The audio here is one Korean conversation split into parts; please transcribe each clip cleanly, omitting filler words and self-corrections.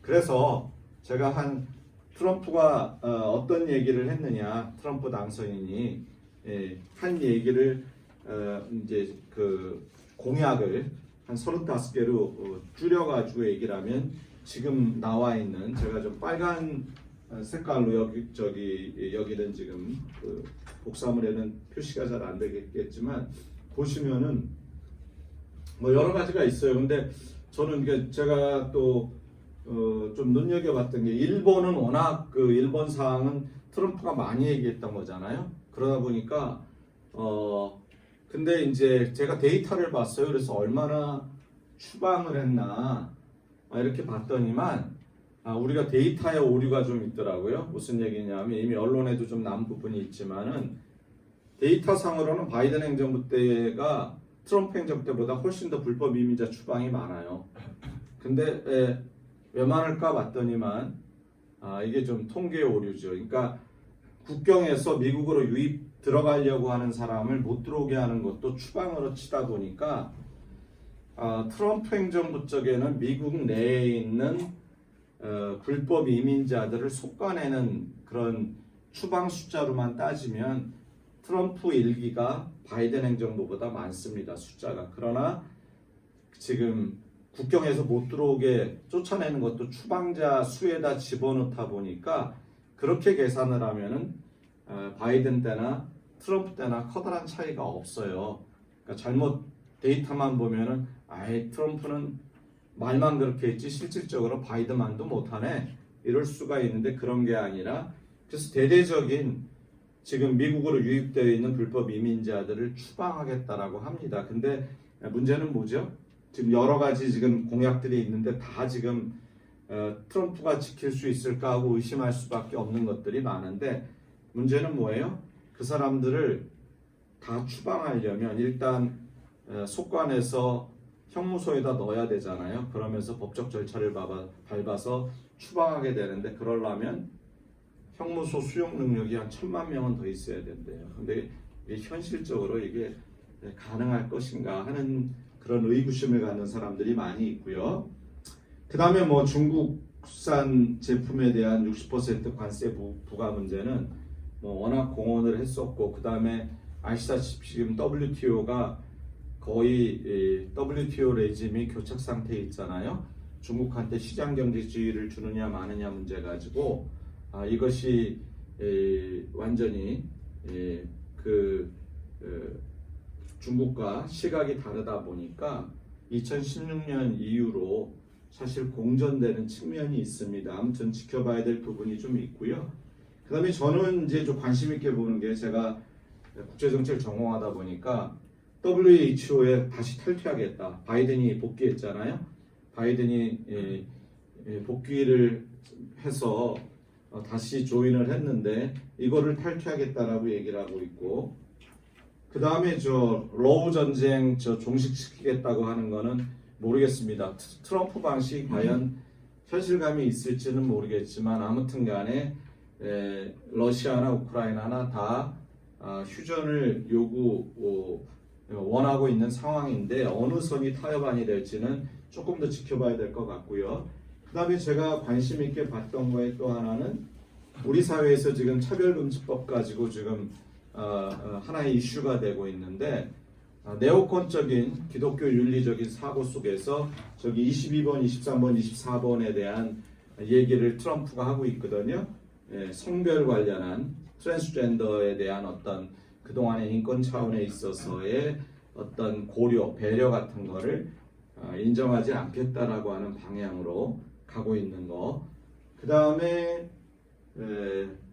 그래서 제가 트럼프가 어떤 얘기를 했느냐, 트럼프 당선인이 한 얘기를 이제 그 공약을 한 35개로 줄여가지고 얘기를 하면, 지금 나와 있는, 제가 좀 빨간 색깔로 여기는 지금 그 복사물에는 표시가 잘 안 되겠지만 보시면은 뭐 여러 가지가 있어요. 근데 저는 이게 제가 또 좀 눈여겨봤던 게, 일본은 워낙 그 일본 사항은 트럼프가 많이 얘기했던 거잖아요. 그러다 보니까 근데 이제 제가 데이터를 봤어요. 그래서 얼마나 추방을 했나 이렇게 봤더니만 우리가 데이터에 오류가 좀 있더라고요. 무슨 얘기냐면, 이미 언론에도 좀 난 부분이 있지만은 데이터 상으로는 바이든 행정부 때가 트럼프 행정부 때보다 훨씬 더 불법 이민자 추방이 많아요. 근데 왜 많을까 봤더니만 이게 좀 통계 오류죠. 그러니까 국경에서 미국으로 유입 들어가려고 하는 사람을 못 들어오게 하는 것도 추방으로 치다 보니까 트럼프 행정부 쪽에는 미국 내에 있는 불법 이민자들을 속아내는 그런 추방 숫자로만 따지면 트럼프 1기가 바이든 행정부보다 많습니다, 숫자가. 그러나 지금 국경에서 못 들어오게 쫓아내는 것도 추방자 수에다 집어넣다 보니까, 그렇게 계산을 하면은 바이든 때나 트럼프 때나 커다란 차이가 없어요. 그러니까 잘못 데이터만 보면은 트럼프는 말만 그렇게 했지 실질적으로 바이든만도 못하네, 이럴 수가 있는데, 그런 게 아니라, 그래서 대대적인 지금 미국으로 유입되어 있는 불법 이민자들을 추방하겠다라고 합니다. 근데 문제는 뭐죠? 지금 여러 가지 지금 공약들이 있는데 다 지금 트럼프가 지킬 수 있을까 하고 의심할 수밖에 없는 것들이 많은데, 문제는 뭐예요? 그 사람들을 다 추방하려면 일단 속관에서 형무소에다 넣어야 되잖아요. 그러면서 법적 절차를 밟아서 추방하게 되는데, 그러려면 형무소 수용 능력이 한 1,000만 명은 더 있어야 된대요. 근데 현실적으로 이게 가능할 것인가 하는 그런 의구심을 갖는 사람들이 많이 있고요. 그 다음에 뭐 중국산 제품에 대한 60% 관세 부과 문제는 뭐 워낙 공언을 했었고, 그 다음에 아시다시피 지금 WTO가 거의 WTO 레짐이 교착 상태에 있잖아요. 중국한테 시장 경제주의를 주느냐 마느냐 문제 가지고 이것이 완전히 중국과 시각이 다르다 보니까 2016년 이후로 사실 공전되는 측면이 있습니다. 아무튼 지켜봐야 될 부분이 좀 있고요. 그 다음에 저는 이제 좀 관심 있게 보는 게, 제가 국제정치를 전공하다 보니까 WHO에 다시 탈퇴하겠다. 바이든이 복귀했잖아요. 바이든이 복귀를 해서 다시 조인을 했는데, 이거를 탈퇴하겠다라고 얘기를 하고 있고, 그 다음에 러우 전쟁 종식시키겠다고 하는 거는 모르겠습니다. 트럼프 방식이 과연 현실감이 있을지는 모르겠지만, 아무튼 간에 러시아나 우크라이나나 다 휴전을 원하고 있는 상황인데, 어느 선이 타협안이 될지는 조금 더 지켜봐야 될 것 같고요. 그 다음에 제가 관심 있게 봤던 거에 또 하나는, 우리 사회에서 지금 차별금지법 가지고 지금 하나의 이슈가 되고 있는데, 네오콘적인 기독교 윤리적인 사고 속에서 22번, 23번, 24번에 대한 얘기를 트럼프가 하고 있거든요. 성별 관련한 트랜스젠더에 대한 어떤 그동안의 인권 차원에 있어서의 어떤 고려, 배려 같은 거를 인정하지 않겠다라고 하는 방향으로 가고 있는 거. 그 다음에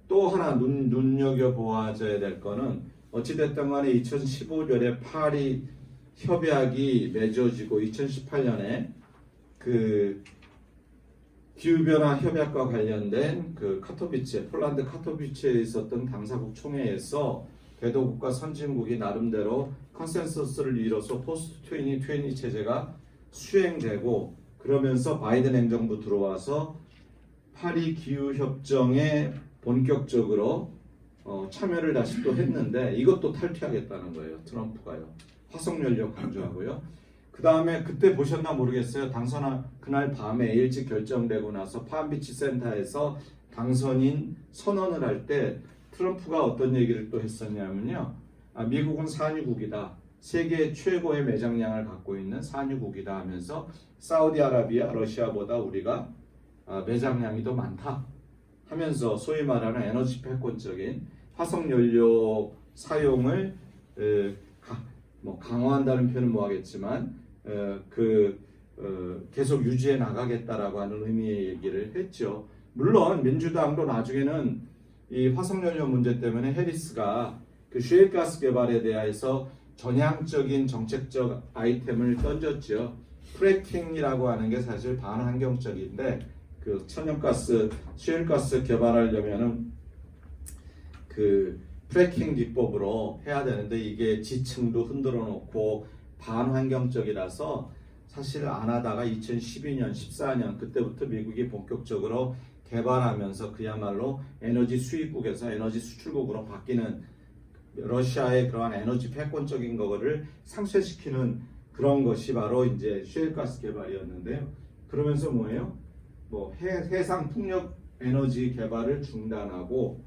또 하나 눈여겨보아야 될 거는, 어찌됐든 간에 2015년에 파리 협약이 맺어지고 2018년에 그 기후변화 협약과 관련된 그 폴란드 카토비체에 있었던 당사국 총회에서 개도국과 선진국이 나름대로 컨센서스를 이뤄서 포스트 2020 체제가 수행되고, 그러면서 바이든 행정부 들어와서 파리 기후협정에 본격적으로 참여를 다시 또 했는데 이것도 탈퇴하겠다는 거예요. 트럼프가요. 화석연료 강조하고요. 그 다음에 그때 보셨나 모르겠어요. 당선 그날 밤에 일찍 결정되고 나서 palmbeach 센터에서 당선인 선언을 할 때 트럼프가 어떤 얘기를 또 했었냐면요. 미국은 산유국이다. 세계 최고의 매장량을 갖고 있는 산유국이다 하면서 사우디아라비아, 러시아보다 우리가 매장량이 더 많다 하면서 소위 말하는 에너지 패권적인 화석연료 사용을 강화한다는 표현은 뭐하겠지만 계속 유지해 나가겠다라고 하는 의미의 얘기를 했죠. 물론 민주당도 나중에는 이 화석연료 문제 때문에 해리스가 그 셰일가스 개발에 대해서 전향적인 정책적 아이템을 던졌죠. 프래킹이라고 하는 게 사실 반환경적인데 그 천연가스, 셰일가스 개발하려면은 그 프래킹 기법으로 해야 되는데 이게 지층도 흔들어 놓고 반환경적이라서 사실 안 하다가 2012년, 14년 그때부터 미국이 본격적으로 개발하면서 그야말로 에너지 수입국에서 에너지 수출국으로 바뀌는 러시아의 그러한 에너지 패권적인 거를 상쇄시키는 그런 것이 바로 이제 셰일가스 개발이었는데요. 그러면서 뭐예요? 해상 풍력 에너지 개발을 중단하고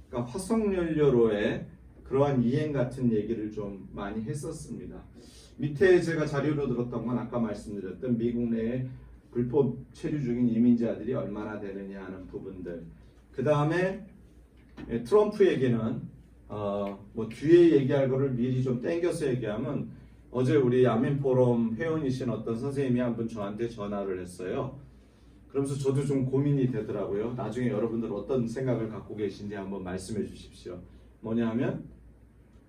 그러니까 화석연료로의 그러한 이행 같은 얘기를 좀 많이 했었습니다. 밑에 제가 자료로 들었던 건 아까 말씀드렸던 미국 내에 불법 체류 중인 이민자들이 얼마나 되느냐 하는 부분들. 그 다음에 트럼프 얘기는 뒤에 얘기할 거를 미리 좀 땡겨서 얘기하면 어제 우리 아민포럼 회원이신 어떤 선생님이 한 분 저한테 전화를 했어요. 그러면서 저도 좀 고민이 되더라고요. 나중에 여러분들 어떤 생각을 갖고 계신지 한번 말씀해 주십시오. 뭐냐면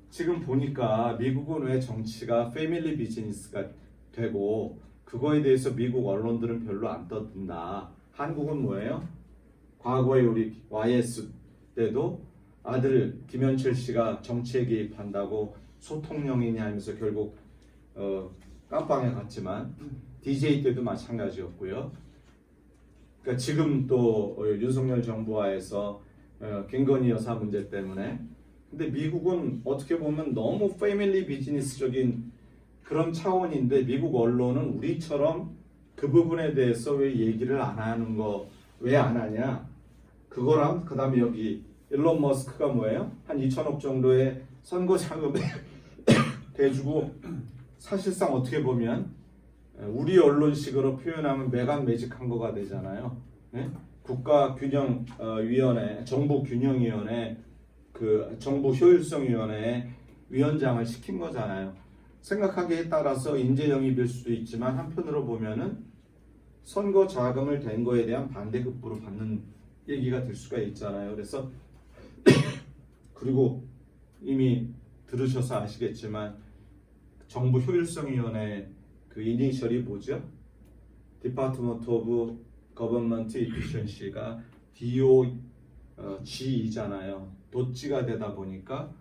지금 보니까 미국은 왜 정치가 패밀리 비즈니스가 되고 그거에 대해서 미국 언론들은 별로 안 떠든다. 한국은 뭐예요? 과거에 우리 YS 때도 아들 김현철 씨가 정치에 개입한다고 소통령이냐 하면서 결국 깜빵에 갔지만 DJ 때도 마찬가지였고요. 그러니까 지금 또 윤석열 정부하에서 김건희 여사 문제 때문에 근데 미국은 어떻게 보면 너무 패밀리 비즈니스적인 그런 차원인데 미국 언론은 우리처럼 그 부분에 대해서 왜 얘기를 안 하는 거 왜 안 하냐 그거랑 그 다음에 여기 일론 머스크가 뭐예요? 한 2천억 정도의 선거 자금을 대주고 사실상 어떻게 보면 우리 언론식으로 표현하면 매각매직한 거가 되잖아요. 네? 국가균형위원회, 정부균형위원회, 그 정부효율성위원회 위원장을 시킨 거잖아요. 생각하기에 따라서 인재 영입일 수도 있지만 한편으로 보면은 선거 자금을 댄 거에 대한 반대급부로 받는 얘기가 될 수가 있잖아요. 그래서 그리고 이미 들으셔서 아시겠지만 정부 효율성위원회 그 이니셜이 뭐죠? Department of Government Efficiency가 DOG이잖아요. 도찌가 되다 보니까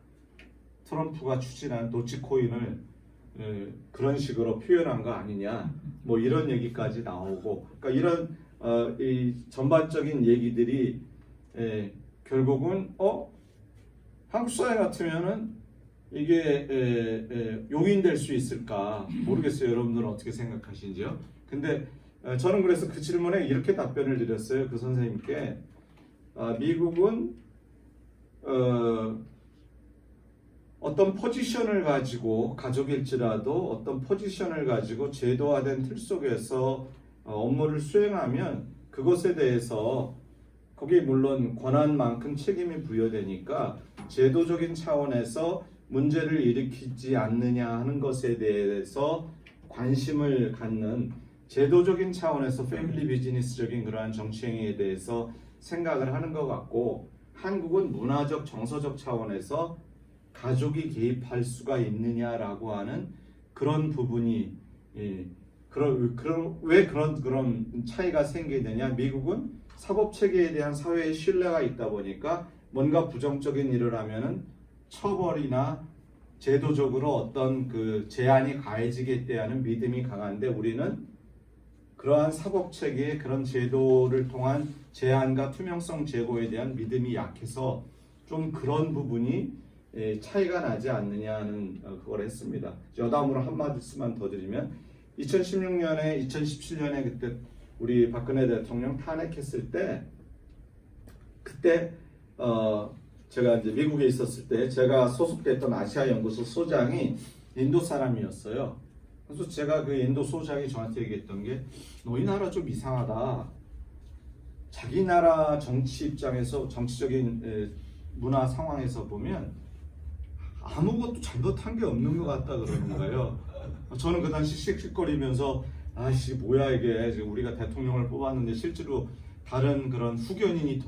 트럼프가 추진한 도치코인을 그런 식으로 표현한 거 아니냐 뭐 이런 얘기까지 나오고 그러니까 이런 이 전반적인 얘기들이 결국은 한국 사회 같으면은 이게 용인될 수 있을까 모르겠어요. 여러분들은 어떻게 생각하시는지요? 근데 저는 그래서 그 질문에 이렇게 답변을 드렸어요. 그 선생님께 미국은 어떤 포지션을 가지고 가족일지라도 어떤 포지션을 가지고 제도화된 틀 속에서 업무를 수행하면 그것에 대해서 거기에 물론 권한만큼 책임이 부여되니까 제도적인 차원에서 문제를 일으키지 않느냐 하는 것에 대해서 관심을 갖는 제도적인 차원에서 패밀리 비즈니스적인 그러한 정치행위에 대해서 생각을 하는 것 같고 한국은 문화적 정서적 차원에서 가족이 개입할 수가 있느냐라고 하는 그런 부분이 왜 그런 차이가 생기느냐 미국은 사법 체계에 대한 사회의 신뢰가 있다 보니까 뭔가 부정적인 일을 하면은 처벌이나 제도적으로 어떤 그 제한이 가해지게 대한 믿음이 강한데 우리는 그러한 사법 체계의 그런 제도를 통한 제한과 투명성 제고에 대한 믿음이 약해서 좀 그런 부분이 차이가 나지 않느냐는 그걸 했습니다. 여담으로 한 마디만 더 드리면 2016년에 2017년에 그때 우리 박근혜 대통령 탄핵했을 때 그때 제가 이제 미국에 있었을 때 제가 소속됐던 아시아 연구소 소장이 인도 사람이었어요. 그래서 제가 그 인도 소장이 저한테 얘기했던 게 너희 나라 좀 이상하다. 자기 나라 정치 입장에서 정치적인 문화 상황에서 보면 아무것도 잘못한 게 없는 것 같다 그러는 거예요. 저는 그 당시 씩씩거리면서 아씨 뭐야 이게 지금 우리가 대통령을 뽑았는데 실제로 다른 그런 후견인이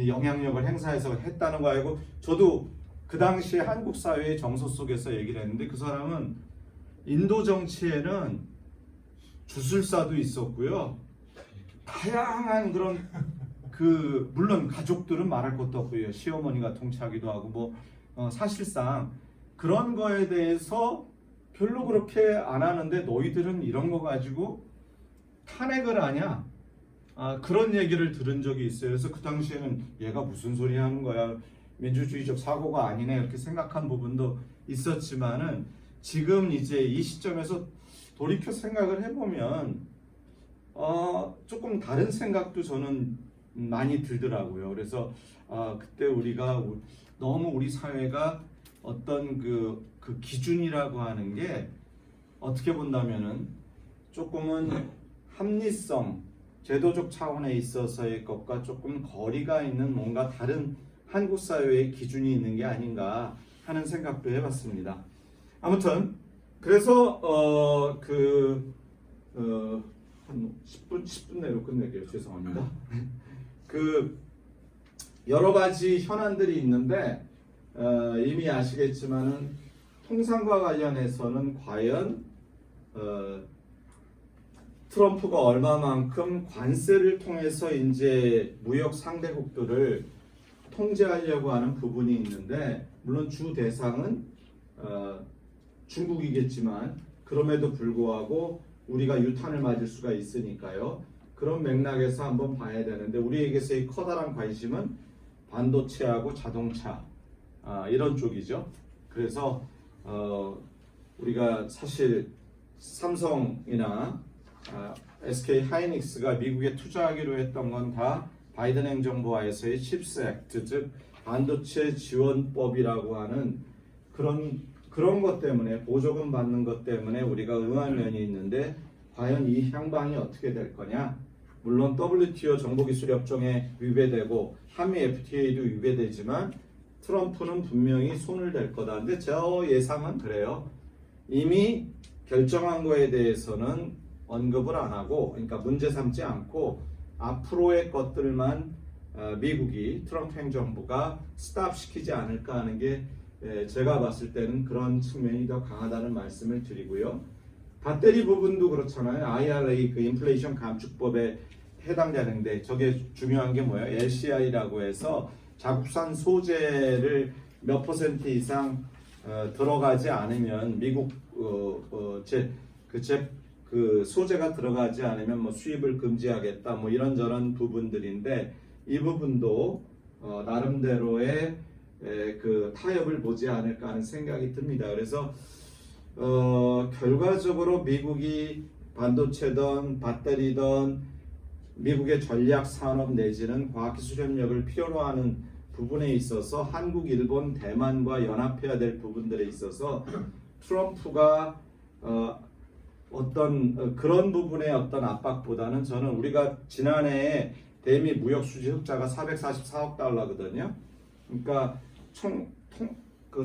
영향력을 행사해서 했다는 거 알고 저도 그 당시 한국 사회의 정서 속에서 얘기를 했는데 그 사람은 인도 정치에는 주술사도 있었고요. 다양한 그런 물론 가족들은 말할 것도 없고요. 시어머니가 통치하기도 하고 사실상 그런 거에 대해서 별로 그렇게 안 하는데 너희들은 이런 거 가지고 탄핵을 하냐? 그런 얘기를 들은 적이 있어요. 그래서 그 당시에는 얘가 무슨 소리 하는 거야? 민주주의적 사고가 아니네 이렇게 생각한 부분도 있었지만은 지금 이제 이 시점에서 돌이켜 생각을 해보면 조금 다른 생각도 저는 많이 들더라고요. 그래서 그때 우리가 너무 우리 사회가 어떤 그 기준이라고 하는 게 어떻게 본다면은 조금은 합리성, 제도적 차원에 있어서의 것과 조금 거리가 있는 뭔가 다른 한국 사회의 기준이 있는 게 아닌가 하는 생각도 해봤습니다. 아무튼 그래서 한 10분 내로 끝낼게요. 죄송합니다. 여러 가지 현안들이 있는데 이미 아시겠지만은 통상과 관련해서는 과연 트럼프가 얼마만큼 관세를 통해서 이제 무역 상대국들을 통제하려고 하는 부분이 있는데 물론 주 대상은 중국이겠지만 그럼에도 불구하고 우리가 유탄을 맞을 수가 있으니까요. 그런 맥락에서 한번 봐야 되는데 우리에게서의 커다란 관심은 반도체하고 자동차 이런 쪽이죠. 그래서 우리가 사실 삼성이나 SK 하이닉스가 미국에 투자하기로 했던 건 다 바이든 행정부하에서의 칩스 액트 즉 반도체 지원법이라고 하는 그런 것 때문에 보조금 받는 것 때문에 우리가 응한 면이 있는데 과연 이 향방이 어떻게 될 거냐? 물론 WTO 정보기술협정에 위배되고 한미 FTA도 위배되지만 트럼프는 분명히 손을 댈 거다. 근데 저 예상은 그래요. 이미 결정한 거에 대해서는 언급을 안 하고 그러니까 문제 삼지 않고 앞으로의 것들만 미국이 트럼프 행정부가 스탑시키지 않을까 하는 게 제가 봤을 때는 그런 측면이 더 강하다는 말씀을 드리고요. 배터리 부분도 그렇잖아요. IRA 그 인플레이션 감축법에 해당되는데 저게 중요한 게 뭐예요? LCI라고 해서 자국산 소재를 몇 % 이상 들어가지 않으면 미국 그 소재가 들어가지 않으면 수입을 금지하겠다 이런저런 부분들인데 이 부분도 나름대로의 그 타협을 보지 않을까 하는 생각이 듭니다. 그래서 결과적으로 미국이 반도체든 배터리든 미국의 전략 산업 내지는 과학기술 협력을 필요로 하는 부분에 있어서 한국, 일본, 대만과 연합해야 될 부분들에 있어서 트럼프가 어떤 그런 부분의 어떤 압박보다는 저는 우리가 지난해에 대미 무역 수지 흑자가 444억 달러거든요. 그러니까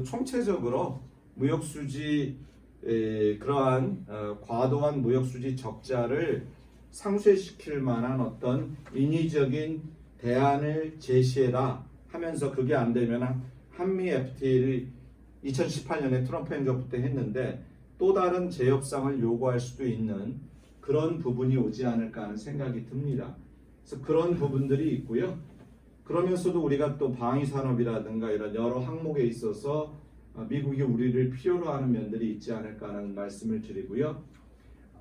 총체적으로 무역 수지 그러한 과도한 무역 수지 적자를 상쇄시킬 만한 어떤 인위적인 대안을 제시해라 하면서 그게 안 되면 한미 FTA를 2018년에 트럼프 행정부 때 했는데 또 다른 재협상을 요구할 수도 있는 그런 부분이 오지 않을까 하는 생각이 듭니다. 그래서 그런 부분들이 있고요. 그러면서도 우리가 또 방위산업이라든가 이런 여러 항목에 있어서 미국이 우리를 필요로 하는 면들이 있지 않을까 하는 말씀을 드리고요.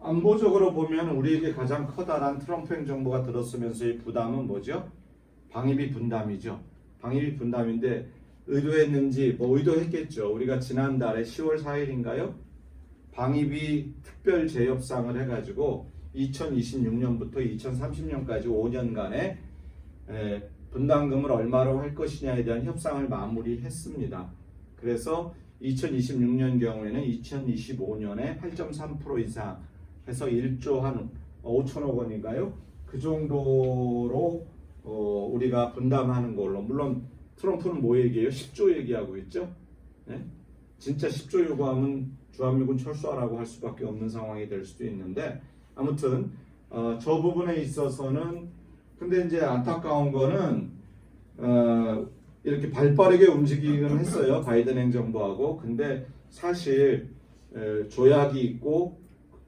안보적으로 보면 우리에게 가장 커다란 트럼프 행정부가 들었으면서의 부담은 뭐죠? 방위비 분담이죠. 방위비 분담인데 의도했는지 뭐 의도했겠죠. 우리가 지난달에 10월 4일인가요? 방위비 특별 재협상을 해가지고 2026년부터 2030년까지 5년간의 분담금을 얼마로 할 것이냐에 대한 협상을 마무리했습니다. 그래서 2026년 경우에는 2025년에 8.3% 이상 해서 1조 한 5천억 원인가요? 그 정도로 우리가 분담하는 걸로. 물론 트럼프는 뭐 얘기해요? 10조 얘기하고 있죠. 네? 진짜 10조 요구하면 주한미군 철수하라고 할 수밖에 없는 상황이 될 수도 있는데, 아무튼 저 부분에 있어서는 근데 이제 안타까운 거는 이렇게 발빠르게 움직이긴 했어요. 바이든 행정부하고. 근데 사실 조약이 있고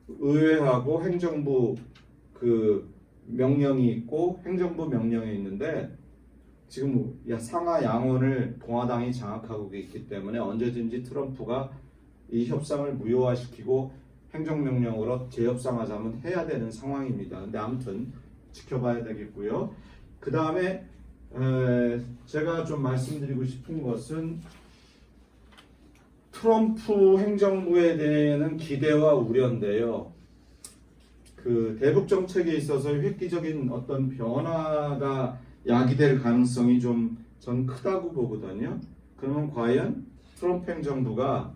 의회하고 행정부 그 명령이 있고 행정부 명령이 있는데 지금 상하 양원을 공화당이 장악하고 있기 때문에 언제든지 트럼프가 이 협상을 무효화시키고 행정명령으로 재협상하자면 해야 되는 상황입니다. 근데 아무튼 지켜봐야 되겠고요. 그 다음에 제가 좀 말씀드리고 싶은 것은 트럼프 행정부에 대한 기대와 우려인데요. 그 대북 정책에 있어서 획기적인 어떤 변화가 야기될 가능성이 좀 전 크다고 보거든요. 그러면 과연 트럼프 행정부가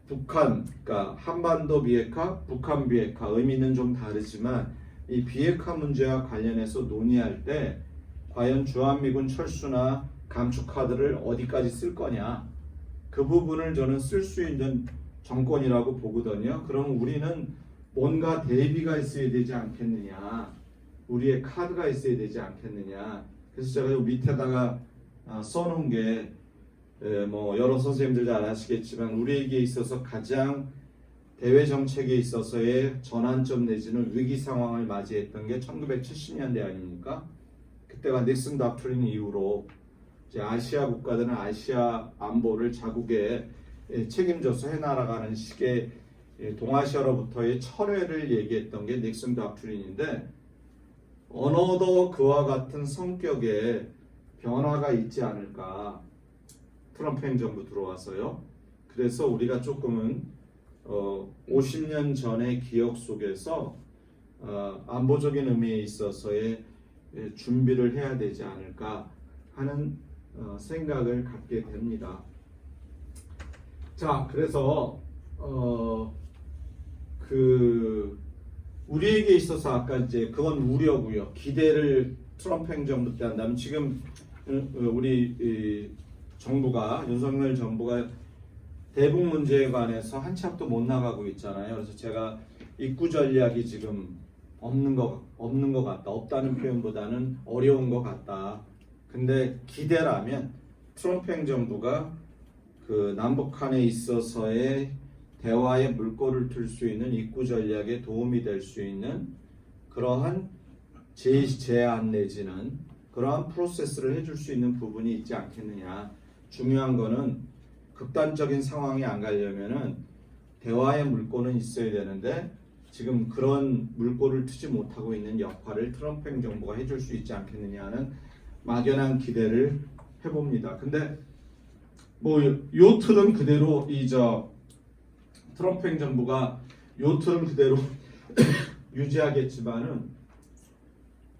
북한, 그러니까 한반도 비핵화, 북한 비핵화 의미는 좀 다르지만 이 비핵화 문제와 관련해서 논의할 때 과연 주한미군 철수나 감축 카드를 어디까지 쓸 거냐, 그 부분을 저는 쓸 수 있는 정권이라고 보거든요. 그럼 우리는 뭔가 대비가 있어야 되지 않겠느냐, 우리의 카드가 있어야 되지 않겠느냐. 그래서 제가 요 밑에다가 써놓은 게 뭐 여러 선생님들 잘 아시겠지만 우리에게 있어서 가장 대외 정책에 있어서의 전환점 내지는 위기 상황을 맞이했던 게 1970년대 아닙니까? 그때가 닉슨 닥트린 이후로 이제 아시아 국가들은 아시아 안보를 자국에 책임져서 해나가는 식의 동아시아로부터의 철회를 얘기했던 게 닉슨 닥트린인데, 어느덧 그와 같은 성격의 변화가 있지 않을까. 트럼프 행정부 들어와서요. 그래서 우리가 조금은 50년 전의 기억 속에서 안보적인 의미에 있어서의 준비를 해야 되지 않을까 하는 생각을 갖게 됩니다. 자, 그래서 우리에게 있어서 아까 이제 그건 우려고요. 기대를 트럼프 행정부 때 한다면 지금 우리 정부가, 윤석열 정부가 대북 문제에 관해서 한 치 앞도 못 나가고 있잖아요. 그래서 제가 입구 전략이 지금 없는 것 같다. 없다는 표현보다는 어려운 것 같다. 근데 기대라면 트럼프 행정부가 그 남북한에 있어서의 대화의 물꼬를 틀 수 있는 입구 전략에 도움이 될 수 있는 그러한 제안 내지는 그러한 프로세스를 해줄 수 있는 부분이 있지 않겠느냐. 중요한 거는 극단적인 상황이 안 가려면은 대화의 물꼬는 있어야 되는데 지금 그런 물꼬를 트지 못하고 있는 역할을 트럼프 행정부가 해줄 수 있지 않겠느냐는 막연한 기대를 해봅니다. 근데 뭐 요 틀은 그대로 트럼프 행정부가 요 틀은 그대로 유지하겠지만은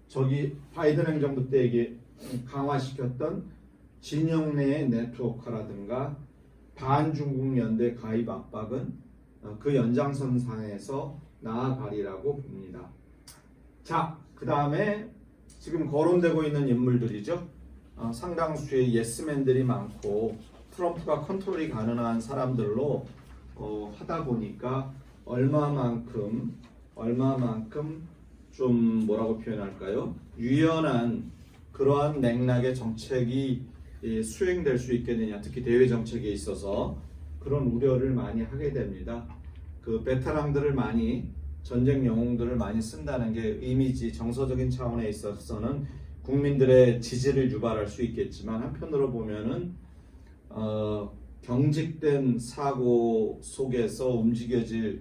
저기 바이든 행정부 때 이게 강화시켰던 진영 내의 네트워크라든가 반중국 연대 가입 압박은 그 연장선상에서 나아가리라고 봅니다. 자, 그 다음에 지금 거론되고 있는 인물들이죠. 상당수의 예스맨들이 많고 트럼프가 컨트롤이 가능한 사람들로 하다 보니까 얼마만큼 좀 뭐라고 표현할까요? 유연한 그러한 맥락의 정책이 수행될 수 있겠느냐, 특히 대외 정책에 있어서 그런 우려를 많이 하게 됩니다. 그 베테랑들을 많이, 전쟁 영웅들을 많이 쓴다는 게 이미지 정서적인 차원에 있어서는 국민들의 지지를 유발할 수 있겠지만 한편으로 보면은 경직된 사고 속에서 움직여질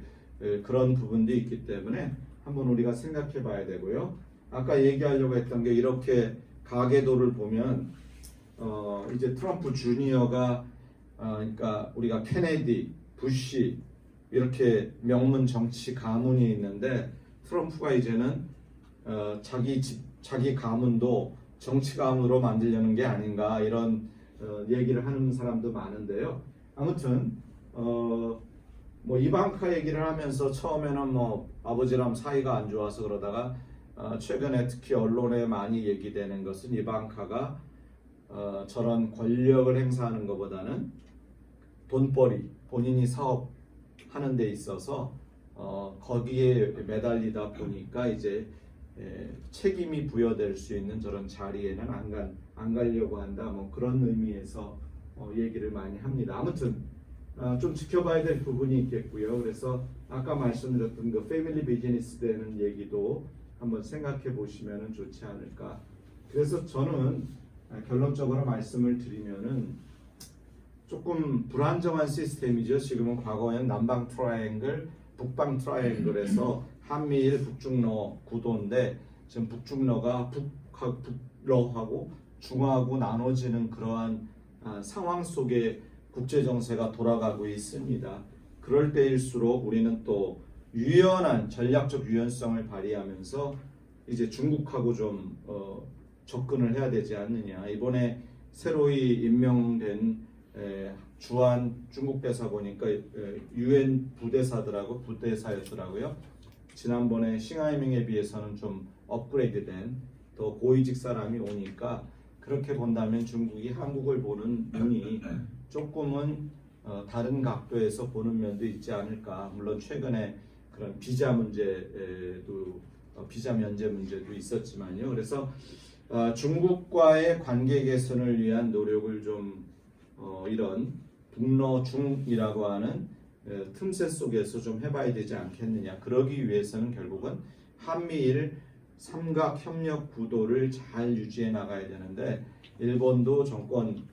그런 부분도 있기 때문에 한번 우리가 생각해 봐야 되고요. 아까 얘기하려고 했던 게 이렇게 가계도를 보면 이제 트럼프 주니어가 그러니까 우리가 케네디, 부시 이렇게 명문 정치 가문이 있는데 트럼프가 이제는 자기 가문도 정치 가문으로 만들려는 게 아닌가 이런 얘기를 하는 사람도 많은데요. 아무튼 뭐 이방카 얘기를 하면서 처음에는 뭐 아버지랑 사이가 안 좋아서 그러다가 최근에 특히 언론에 많이 얘기되는 것은 이방카가 저런 권력을 행사하는 것보다는 돈벌이 본인이 사업하는 데 있어서 거기에 매달리다 보니까 이제 책임이 부여될 수 있는 저런 자리에는 안 가려고 한다. 뭐 그런 의미에서 얘기를 많이 합니다. 아무튼 좀 지켜봐야 될 부분이 있겠고요. 그래서 아까 말씀드렸던 그 패밀리 비즈니스 되는 얘기도 한번 생각해 보시면 좋지 않을까. 그래서 저는 결론적으로 말씀을 드리면은 조금 불안정한 시스템이죠. 지금은 과거에는 남방 트라이앵글, 북방 트라이앵글에서 한미일 북중러 구도인데 지금 북중러가 북러하고 중하고 나눠지는 그러한 상황 속에 국제 정세가 돌아가고 있습니다. 그럴 때일수록 우리는 또 유연한 전략적 유연성을 발휘하면서 이제 중국하고 좀 접근을 해야 되지 않느냐. 이번에 새로이 임명된 주한 중국 대사 보니까 UN 부대사였더라고요. 지난번에 싱하이밍에 비해서는 좀 업그레이드된 더 고위직 사람이 오니까 그렇게 본다면 중국이 한국을 보는 눈이 조금은 다른 각도에서 보는 면도 있지 않을까. 물론 최근에 그런 비자 문제도 비자 면제 문제도 있었지만요. 그래서 중국과의 관계 개선을 위한 노력을 좀 이런 북러중이라고 하는 틈새 속에서 좀 해봐야 되지 않겠느냐. 그러기 위해서는 결국은 한미일 삼각 협력 구도를 잘 유지해 나가야 되는데 일본도 정권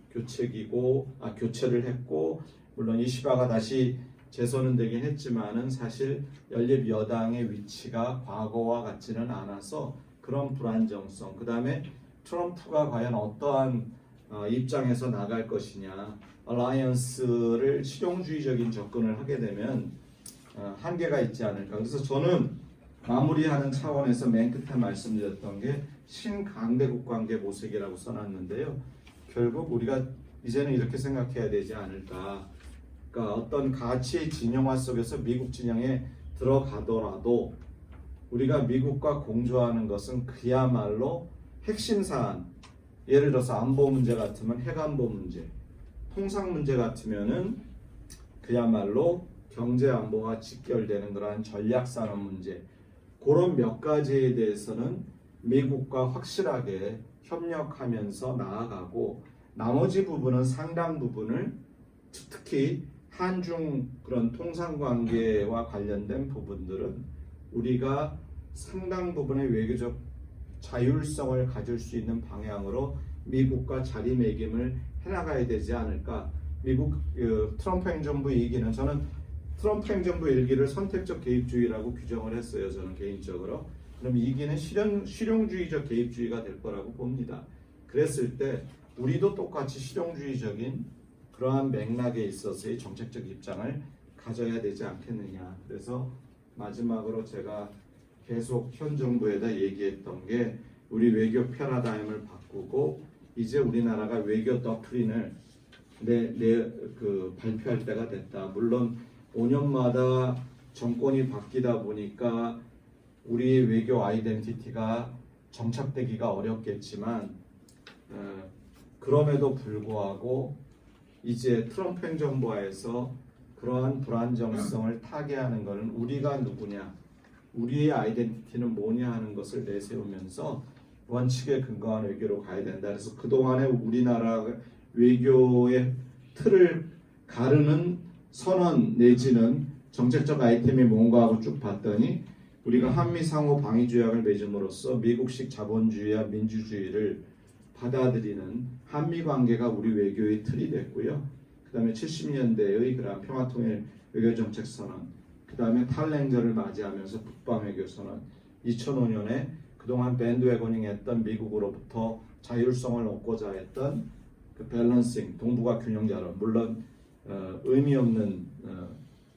교체를 했고 물론 이시바가 다시 재선은 되긴 했지만은 사실 연립 여당의 위치가 과거와 같지는 않아서 그런 불안정성. 그 다음에 트럼프가 과연 어떠한 입장에서 나갈 것이냐. 얼라이언스를 실용주의적인 접근을 하게 되면 한계가 있지 않을까. 그래서 저는 마무리하는 차원에서 맨 끝에 말씀드렸던 게 신강대국 관계 모색이라고 써놨는데요. 결국 우리가 이제는 이렇게 생각해야 되지 않을까. 그러니까 어떤 가치 진영화 속에서 미국 진영에 들어가더라도 우리가 미국과 공조하는 것은 그야말로 핵심 사안, 예를 들어서 안보 문제 같으면 핵안보 문제, 통상 문제 같으면은 그야말로 경제 안보와 직결되는 그러한 전략산업 문제, 그런 몇 가지에 대해서는 미국과 확실하게 협력하면서 나아가고 나머지 부분은 상당 부분을 특히 한중 그런 통상관계와 관련된 부분들은 우리가 상당 부분의 외교적 자율성을 가질 수 있는 방향으로 미국과 자리매김을 해나가야 되지 않을까. 미국 트럼프 행정부 일기는 저는 트럼프 행정부 일기를 선택적 개입주의라고 규정을 했어요. 저는 개인적으로. 그럼 이기는 실용주의적 개입주의가 될 거라고 봅니다. 그랬을 때 우리도 똑같이 실용주의적인 그러한 맥락에 있어서의 정책적 입장을 가져야 되지 않겠느냐. 그래서 마지막으로 제가 계속 현 정부에다 얘기했던 게 우리 외교 패러다임을 바꾸고 이제 우리나라가 외교 더크린을 발표할 때가 됐다. 물론 5년마다 정권이 바뀌다 보니까 우리 외교 아이덴티티가 정착되기가 어렵겠지만 그럼에도 불구하고 이제 트럼프 행정부하에서 그러한 불안정성을 타개하는 것은 우리가 누구냐, 우리의 아이덴티티는 뭐냐 하는 것을 내세우면서 원칙에 근거한 외교로 가야 된다. 그래서 그동안에 우리나라 외교의 틀을 가르는 선언 내지는 정책적 아이템이 뭔가 하고 쭉 봤더니 우리가 한미 상호 방위 조약을 맺음으로써 미국식 자본주의와 민주주의를 받아들이는 한미 관계가 우리 외교의 틀이 됐고요. 그 다음에 70년대의 그런 평화통일 외교정책 선언, 그 다음에 탈냉전을 맞이하면서 북방 외교 선언, 2005년에 그동안 밴드웨거닝했던 미국으로부터 자율성을 얻고자 했던 그 밸런싱, 동북아 균형자론, 물론 의미 없는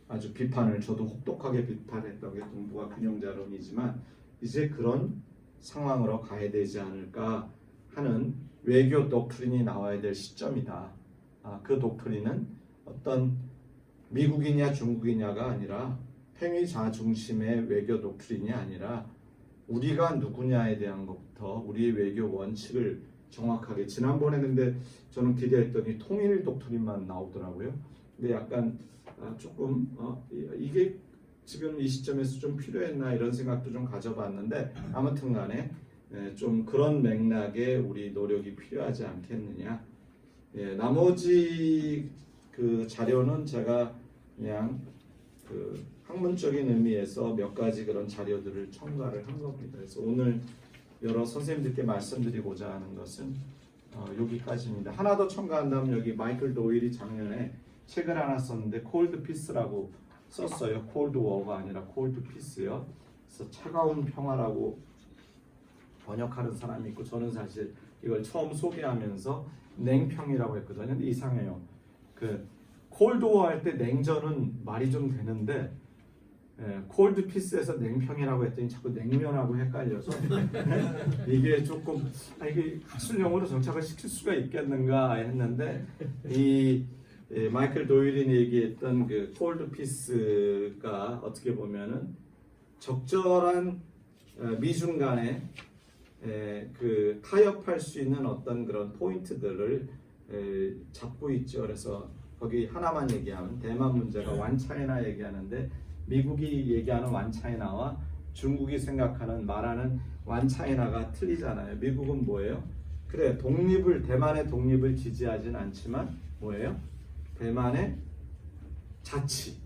아주 비판을 저도 혹독하게 비판했던 게 동북아 균형자론이지만 이제 그런 상황으로 가야 되지 않을까 하는 외교 독트린이 나와야 될 시점이다. 그 독트린은 어떤 미국이냐 중국이냐가 아니라 행위자 중심의 외교 독트린이 아니라 우리가 누구냐에 대한 것부터 우리의 외교 원칙을 정확하게 지난번에 근데 저는 기대했더니 통일 독트린만 나오더라고요. 근데 약간 조금 이게 지금 이 시점에서 좀 필요했나 이런 생각도 좀 가져봤는데 아무튼 간에 좀 그런 맥락에 우리 노력이 필요하지 않겠느냐. 나머지 그 자료는 제가 그냥 그 학문적인 의미에서 몇 가지 그런 자료들을 첨가를 한 겁니다. 그래서 오늘 여러 선생님들께 말씀드리고자 하는 것은 여기까지입니다. 하나 더 첨가한다면 여기 마이클 도일이 작년에 책을 하나 썼는데 콜드 피스라고 썼어요. 콜드 워가 아니라 콜드 피스요. 그래서 차가운 평화라고 번역하는 사람이 있고 저는 사실 이걸 처음 소개하면서 냉평이라고 했거든요. 근데 이상해요. 그 콜드 워 할 때 냉전은 말이 좀 되는데 콜드 피스에서 냉평이라고 했더니 자꾸 냉면하고 헷갈려서 이게 조금 이게 학술용어로 정착을 시킬 수가 있겠는가 했는데 이 마이클 도일이 얘기했던 그 콜드 피스가 어떻게 보면은 적절한 미중 간에 그 타협할 수 있는 어떤 그런 포인트들을 잡고 있죠. 그래서 거기 하나만 얘기하면 대만 문제가 완차이나 얘기하는데 미국이 얘기하는 완차이나와 중국이 생각하는 말하는 완차이나가 틀리잖아요. 미국은 뭐예요? 그래 대만의 독립을 지지하진 않지만 뭐예요? 대만의 자치,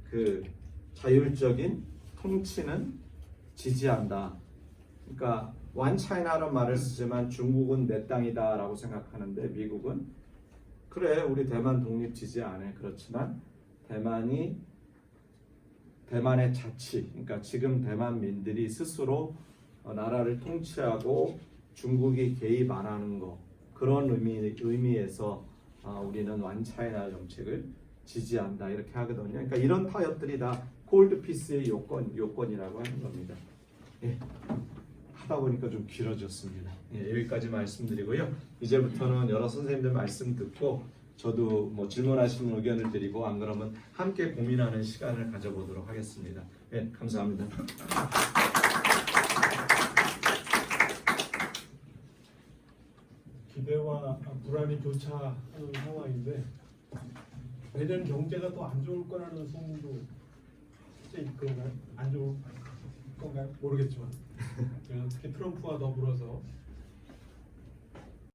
그 자율적인 통치는 지지한다. 그러니까 완차이나라는 말을 쓰지만 중국은 내 땅이다라고 생각하는데 미국은 그래 우리 대만 독립 지지 안 해. 그렇지만 대만의 자치, 그러니까 지금 대만민들이 스스로 나라를 통치하고 중국이 개입 안 하는 거 그런 의미에서 우리는 완차이나 정책을 지지한다 이렇게 하거든요. 그러니까 이런 타협들이 다 콜드 피스의 요건이라고 하는 겁니다. 하다 보니까 좀 길어졌습니다. 여기까지 말씀드리고요. 이제부터는 여러 선생님들 말씀 듣고 저도 뭐 질문하시는 의견을 드리고 안 그러면 함께 고민하는 시간을 가져보도록 하겠습니다. 감사합니다. 기대와 불안이 교차하는 상황인데 내년 경제가 더 안 좋을 거라는 소문도 실제 그런가요? 안 좋을 건가요? 모르겠지만 특히 트럼프와 더불어서